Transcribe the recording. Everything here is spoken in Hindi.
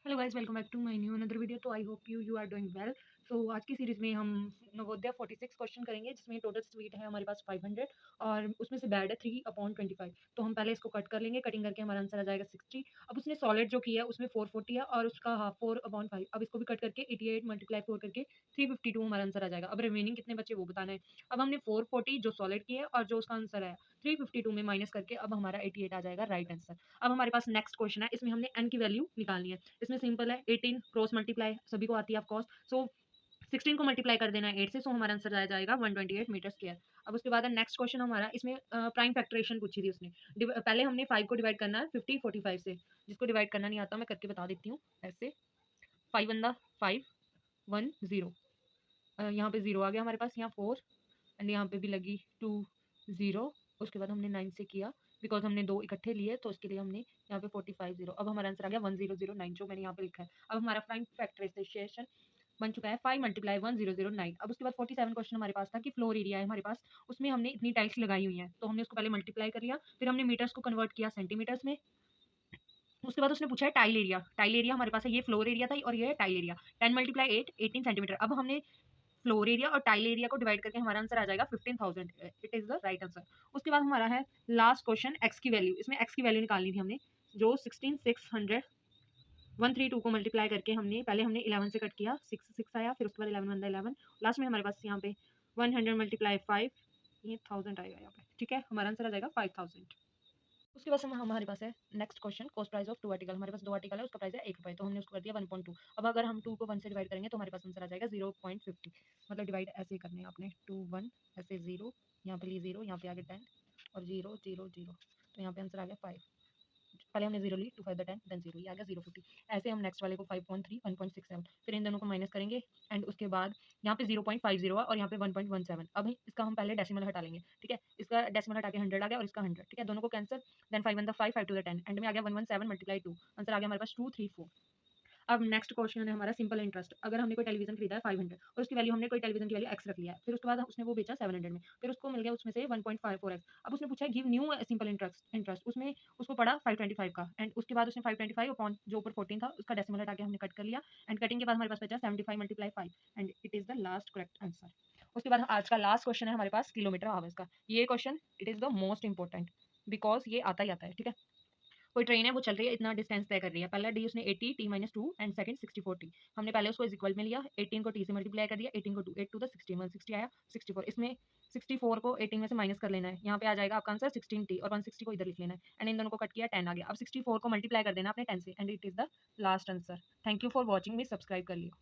Hello guys, welcome back to my new another video. तो I hope you are doing well. So आज की सीरीज में हम नवोदय 46 क्वेश्चन करेंगे, जिसमें टोटल स्वीट है हमारे पास 500 और उसमें से बैड है 3/25। तो हम पहले इसको कट कर लेंगे। कटिंग करके हमारा आंसर आ जाएगा 60। अब उसने सॉलिड जो किया है उसमें 440 है और उसका हाफ 4/5। अब इसको भी कट करके 88 मल्टीप्लाई 4 करके 352 हमारा आंसर आ जाएगा। अब रिमेनिंग कितने बचे वो बताना है। अब हमने 440 जो सॉलिड की है और जो उसका आंसर है 352 में माइनस करके अब हमारा 88 आ जाएगा राइट आंसर। अब हमारे पास नेक्स्ट क्वेश्चन है, इसमें हमने n की वैल्यू निकालनी है। इसमें सिंपल है, 18 क्रॉस मल्टीप्लाई सभी को आती है ऑफकोर्स। सो 16 को मल्टीप्लाई कर देना है 8 से। सो हमारा आंसर आ जाएगा 128 मीटर स्क्वायर। अब उसके बाद नेक्स्ट क्वेश्चन हमारा, इसमें प्राइम फैक्टरेशन पूछी थी उसने। पहले हमने 5 को डिवाइड करना है 50 45 से। जिसको डिवाइड करना नहीं आता मैं करके बता देती हूँ ऐसे। 5 वन द 5 1 0। यहाँ पे 0 आ गया हमारे पास, यहाँ 4 एंड यहाँ पे भी लगी 2 0। उसके बाद हमने 9 से किया बिकॉज हमने दो इकट्ठे लिए, तो उसके लिए हमने यहाँ पे 45 0। अब हमारा आंसर आ गया 1009 जो मैंने यहाँ पे लिखा है। अब हमारा प्राइम फैक्टराइजेशन बन चुका है 5 मल्टीप्लाई 1009। अब उसके बाद 47 क्वेश्चन हमारे पास था कि फ्लोर एरिया है हमारे पास, उसमें हमने इतनी टाइल्स लगाई हुई हैं, तो हमने उसको पहले मल्टीप्लाई कर लिया, फिर हमने मीटर्स को कन्वर्ट किया सेंटीमीटर्स में। उसके बाद उसने पूछा है टाइल एरिया। टाइल एरिया हमारे पास है, ये फ्लोर एरिया था और ये है टाइल एरिया। 10 multiply 8 18 centimetre. अब हमने फ्लोर एरिया और टाइल एरिया को डिवाइड करके हमारा आंसर आ जाएगा 15,000। It is the right answer. उसके बाद हमारा है लास्ट क्वेश्चन, एक्स की वैल्यू। इसमें एक्स की वैल्यू निकालनी थी हमने, जो 16,600 132 को मल्टीप्लाई करके हमने पहले हमने 11 से कट किया, 6 6 आया, फिर उसके बाद 11 वन 11, लास्ट में हमारे पास यहाँ पे 100 मल्टीप्लाई 5, ये 1000 आएगा यहाँ पे। ठीक है, हमारा आंसर आ जाएगा 5000। उसके बाद हमारे पास है next question, cost price of 2 article. हमारे पास 2 आर्टिकल है, उसका प्राइस है 1 रुपये, तो हमने उसको कर दिया 1.2। अब अगर हम 2 को 1 से डिवाइड करेंगे तो हमारे पास आंसर आ जाएगा 0.50। मतलब डिवाइड ऐसे ही करने हैं आपने, 2 1 ऐसे 0, यहाँ पे लिए 0, यहाँ पे आगे 10 और 0 0 0, तो यहाँ पे आंसर आ गया 5। पहले हमने 0 ली, 2 5 10 देन 0, ये आ गया 0.50। ऐसे हम नेक्स्ट वाले को 5.3 1.67, फिर इन दोनों को माइनस करेंगे एंड उसके बाद यहाँ पे 0.50 और यहाँ पे 1.17। अब इसका हम पहले डेसिमल हटा लेंगे। ठीक है, इसका डेसिमल हटा के 100 आ गया और इसका 100। ठीक है, दोनों को कैंसिल, देन 5 1 5 5 2 10, एंड में आ गया 117 मल्टीप्लाई 2। आंसर आ गया हमारे पास 234। अब नेक्स्ट क्वेश्चन है हमारा सिंपल इंटरेस्ट। अगर हमने कोई टेलीविजन खरीदा है 500 और उसकी वैल्यू, हमने कोई टेलीविजन की वैल्यू एक्स रख लिया है, फिर उसके बाद उसने वो बेचा 700 में, फिर उसको मिल गया उसमें से 1.54x। अब उसने पूछा है गिव न्यू सिंपल इंटरेस्ट। उसमें उसको पड़ा 525 का, एंड उसके बाद उसने 525 अपॉन जो ऊपर 14 था उसका डेसिमल हटा के हमने कट कर लिया, एंड कटिंग के बाद हमारे पास बचा 75 multiply 5, and it is the last correct answer. उसके बाद आज का लास्ट क्वेश्चन है हमारे पास किलोमीटर आवर्स का। ये question it is the most important because ये आता ही आता है। ठीक है, कोई ट्रेन है वो चल रही है, इतना डिस्टेंस तय कर रही है। पहला डी उसने 80 T minus 2 and second 64 T. हमने पहले उसको इज इक्वल में लिया, 18 को टी से मल्टीप्लाई कर दिया, 18 को 2 8 टू द 16 160 आया 64। इसमें 64 को 18 में से माइनस कर लेना है, यहाँ पे आ जाएगा आपका आंसर 16 टी, और 160 को इधर लिख लेना है, एंड इन दोनों को कट किया 10 आ गया। अब 64 को मल्टीप्लाई कर देना अपने 10 से, and it is the last answer. Thank you for watching me, subscribe कर लियो।